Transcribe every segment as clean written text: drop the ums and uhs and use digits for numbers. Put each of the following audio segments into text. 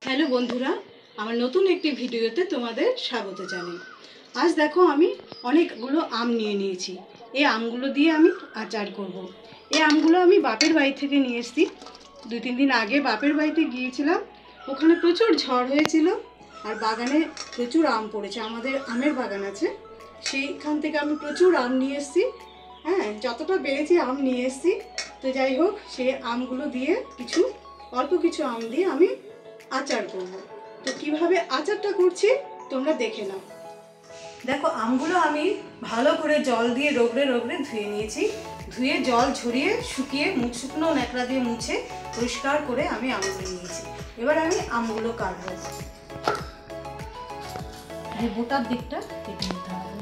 Hello বন্ধুরা, আমার নতুন একটি ভিডিওতে তোমাদের স্বাগত জানাই। আজ দেখো আমি অনেকগুলো আম নিয়ে নিয়েছি। এই আমগুলো দিয়ে আমি আচার করব। এই আমগুলো আমি বাপের বাড়ি থেকে নিয়ে এসেছি। 2-3 দিন আগে বাপের বাড়িতে গিয়েছিলাম, ওখানে প্রচুর ঝড় হয়েছিল আর বাগানে প্রচুর আম পড়েছে। আমাদের আমের বাগান আছে, সেইখান থেকে আমি প্রচুর আম নিয়ে এসেছি। যতটা পেরেছি আম নিয়ে এসেছি। তো যাই হোক, সেই আমগুলো দিয়ে অল্প কিছু আম দিয়ে আমি আচার করব। তো কিভাবে আচারটা করছি তোমরা দেখে নাও। দেখো, আমগুলো আমি ভালো করে জল দিয়ে রগড়ে রগড়ে ধুয়ে নিয়েছি। ধুয়ে জল ঝরিয়ে শুকিয়ে শুকনো ন্যাকড়া দিয়ে মুছে পরিষ্কার করে আমি আমগুলো নিয়েছি। এবার আমি আমগুলো কাটবো। এই বোটার দিকটা কেটে নিতে হবে।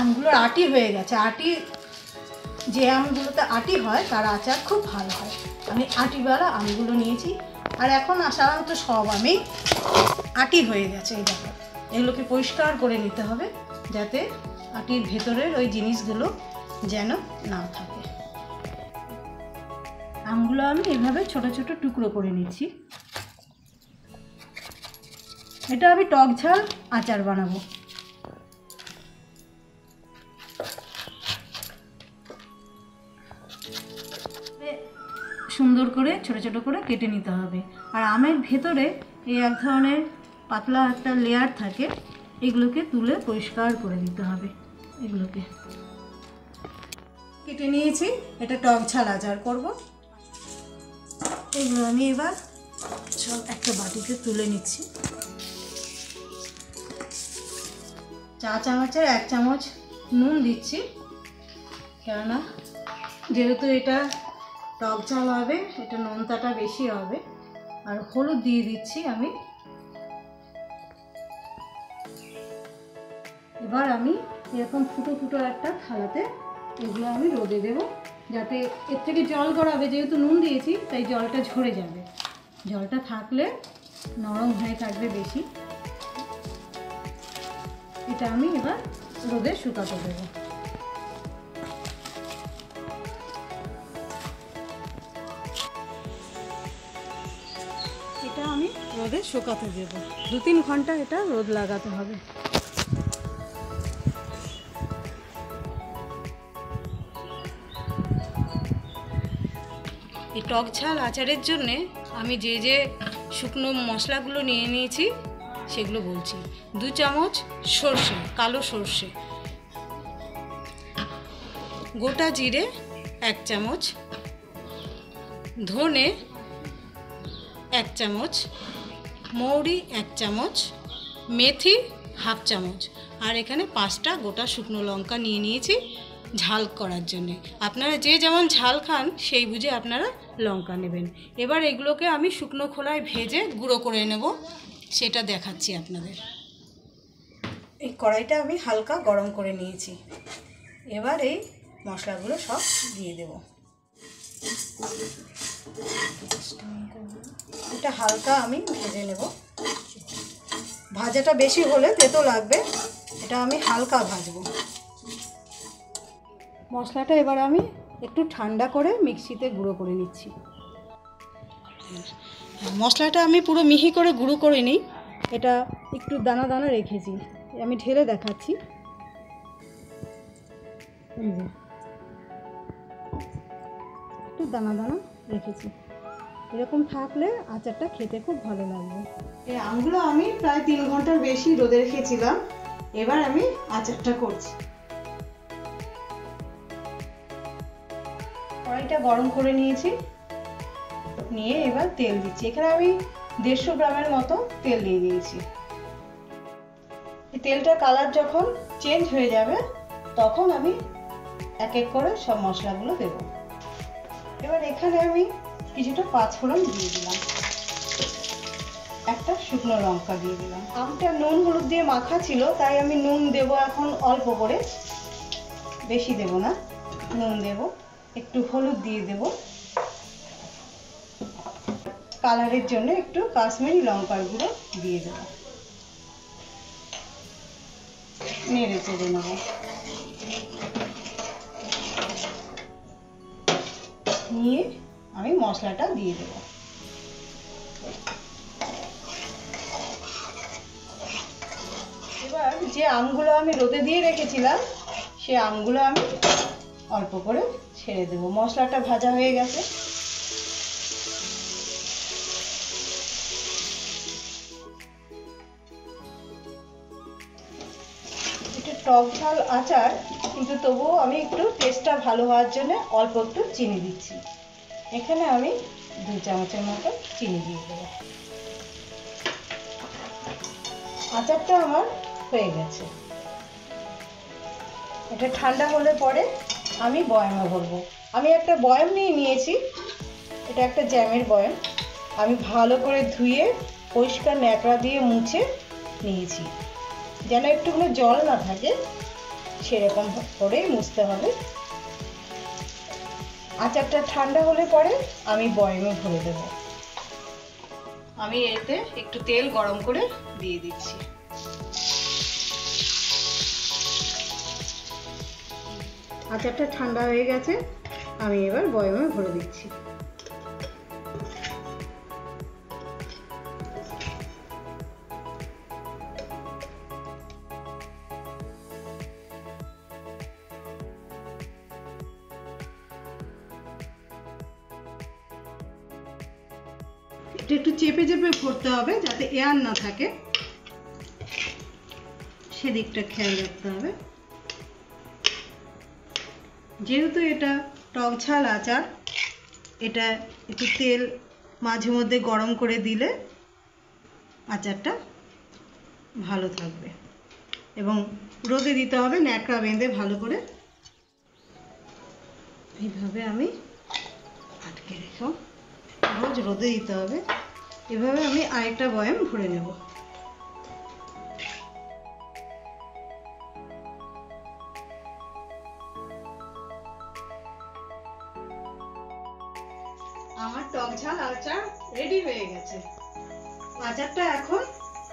আমগুলোর আটি হয়ে গেছে। যে আমগুলোতে আটি হয় তার আচার খুব ভালো হয়। আমি আটিওয়ালা আমগুলো নিয়েছি। আর এখন সাধারণত সব আমি আটি হয়ে গেছে। এই দেখো, এগুলোকে পরিষ্কার করে নিতে হবে যাতে আটির ভেতরের ওই জিনিসগুলো যেন না থাকে। আমগুলো আমি এভাবে ছোট ছোট টুকরো করে নিচ্ছি। এটা আমি টক ঝাল আচার বানাবো। সুন্দর করে ছোট ছোট করে কেটে নিতে হবে। আর আমের ভেতরে এই এক ধরনের পাতলা একটা লেয়ার থাকে, এগুলোকে তুলে পরিষ্কার করে দিতে হবে। এগুলোকে কেটে নিয়েছি। এটা টক ঝাল আচার করব। এগুলো আমি এবার সব একটা বাটিতে তুলে নিচ্ছি। চা চামচের 1 চামচ নুন দিচ্ছি, কেননা যেহেতু এটা টক ঝাল হবে, এটা নোনতাটা বেশি হবে। আর হলুদ দিয়ে দিচ্ছি আমি। এবার আমি এরকম ফুটো ফুটো একটা থালাতে এগুলো আমি রোদে দেবো, যাতে এর থেকে জল গড়াবে। যেহেতু নুন দিয়েছি তাই জলটা ঝরে যাবে। জলটা থাকলে নরম হয়ে থাকবে বেশি। এটা আমি এবার রোদে শুকাতে দেবো। এটা আমি রোদে শুকাতে দেব। 2-3 ঘন্টা এটা রোদ লাগাতে হবে। এই টক ঝাল আচারের জন্যে আমি যে শুকনো মশলাগুলো নিয়ে নিয়েছি সেগুলো বলছি। 2 চামচ সর্ষে, কালো সর্ষে, গোটা জিরে 1 চামচ, ধনে 1 চামচ, মৌরি 1 চামচ, মেথি 1/2 চামচ। আর এখানে 5টা গোটা শুকনো লঙ্কা নিয়ে নিয়েছি ঝাল করার জন্যে। আপনারা যে যেমন ঝাল খান সেই বুঝে আপনারা লঙ্কা নেবেন। এবার এগুলোকে আমি শুকনো খোলায় ভেজে গুঁড়ো করে নেব, সেটা দেখাচ্ছি আপনাদের। এই কড়াইটা আমি হালকা গরম করে নিয়েছি। এবার এই মশলাগুলো সব দিয়ে দেব। এটা হালকা আমি ভেজে নেব। ভাজাটা বেশি হলে তেতো লাগবে, এটা আমি হালকা ভাজবো। মশলাটা এবার আমি একটু ঠান্ডা করে মিক্সিতে গুঁড়ো করে নিচ্ছি। মশলাটা আমি পুরো মিহি করে গুঁড়ো করে নিই। এটা একটু দানা দানা রেখেছি, আমি ঢেলে দেখাচ্ছি। একটু দানা দানা রেখেছি। এরকম থাকলে আচারটা খেতে খুব ভালো লাগবে। এই আমগুলো আমি প্রায় 3 ঘন্টার বেশি রোদে রেখেছিলাম। এবার আমি আচারটা করছি। কড়াইটা গরম করে নিয়েছি, নিয়ে এবার তেল দিচ্ছি। এখানে আমি 150 গ্রামের মতো তেল দিয়ে দিয়েছি। এই তেলটার কালার যখন চেঞ্জ হয়ে যাবে তখন আমি এক এক করে সব মশলাগুলো দেব। এবার এখানে আমি কিছুটা 5 ফোড়ন দিয়ে দিলাম, একটা শুকনো লঙ্কা দিয়ে দিলাম। আমটা নুন হলুদ দিয়ে মাখা ছিল, তাই আমি নুন দেব এখন অল্প করে, বেশি দেব না। নুন দেব, একটু হলুদ দিয়ে দেব, কালারের জন্য একটু কাশ্মীরি লঙ্কার গুঁড়ো দিয়ে দেব। নেড়ে চেড়ে নেব। নিয়ে আমি মশলাটা দিয়ে দেব। এবার যে আমগুলো আমি রোদে দিয়ে রেখেছিলাম সে আমগুলো আমি অল্প করে ছেড়ে দেব। মশলাটা ভাজা হয়ে গেছে। এটা টক ঝাল আচার, কিন্তু তবুও আমি একটু টেস্টটা ভালো হওয়ার জন্য অল্প একটু চিনি দিচ্ছি। এখানে আমি 2 চামচের মতো চিনি দিয়ে দেব। আচারটা আমার হয়ে গেছে। এটা ঠান্ডা হলে পরে আমি বয়ামে ভরবো। আমি একটা বয়াম নিয়ে নিয়েছি, এটা একটা জ্যামের বয়াম। আমি ভালো করে ধুয়ে পরিষ্কার ন্যাকড়া দিয়ে মুছে নিয়েছি, যেন একটুখানি জল না থাকে সেরকম করেই মুছতে হবে। আচারটা ঠান্ডা হলে পরে আমি বয়ামে ভরে দেব। আমি এতে একটু তেল গরম করে দিয়ে দিচ্ছি। আচারটা ঠান্ডা হয়ে গেছে, আমি এবার বয়ামে ভরে দিচ্ছি। এটা একটু চেপে চেপে ভরতে হবে যাতে এয়ার না থাকে, সেদিকটা খেয়াল রাখতে হবে। যেহেতু এটা টক ঝাল আচার, এটা একটু তেল মাঝে মধ্যে গরম করে দিলে আচারটা ভালো থাকবে। এবং রোদে দিতে হবে ন্যাকড়া বেঁধে ভালো করে। এইভাবে আমি আটকে রেখো, রোজ রোদে দিতে হবে। এভাবে আমি আরেকটা বয়াম ভরে নেব। আমার টক ঝাল আচার রেডি হয়ে গেছে। আচারটা এখন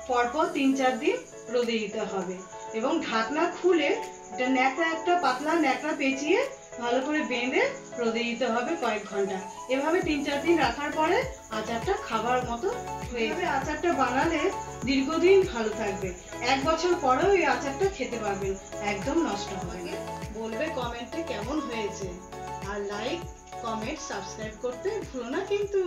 পরপর 3-4 দিন রোদে দিতে হবে এবং ঢাকনা খুলে এটা ন্যাকড়া, একটা পাতলা ন্যাকড়া পেঁচিয়ে ভালো করে বেঁধে রোদে দিতে হবে কয়েক ঘন্টা। এভাবে 3-4 দিন রাখার পরে আচারটা খাবার মতো হয়ে যাবে। আচারটা বানালে দীর্ঘদিন ভালো থাকবে, 1 বছর পরেও এই আচারটা খেতে পারবেন, একদম নষ্ট হবে না। বলবে কমেন্টে কেমন হয়েছে, আর লাইক, কমেন্ট, সাবস্ক্রাইব করতে ভুলো না কিন্তু।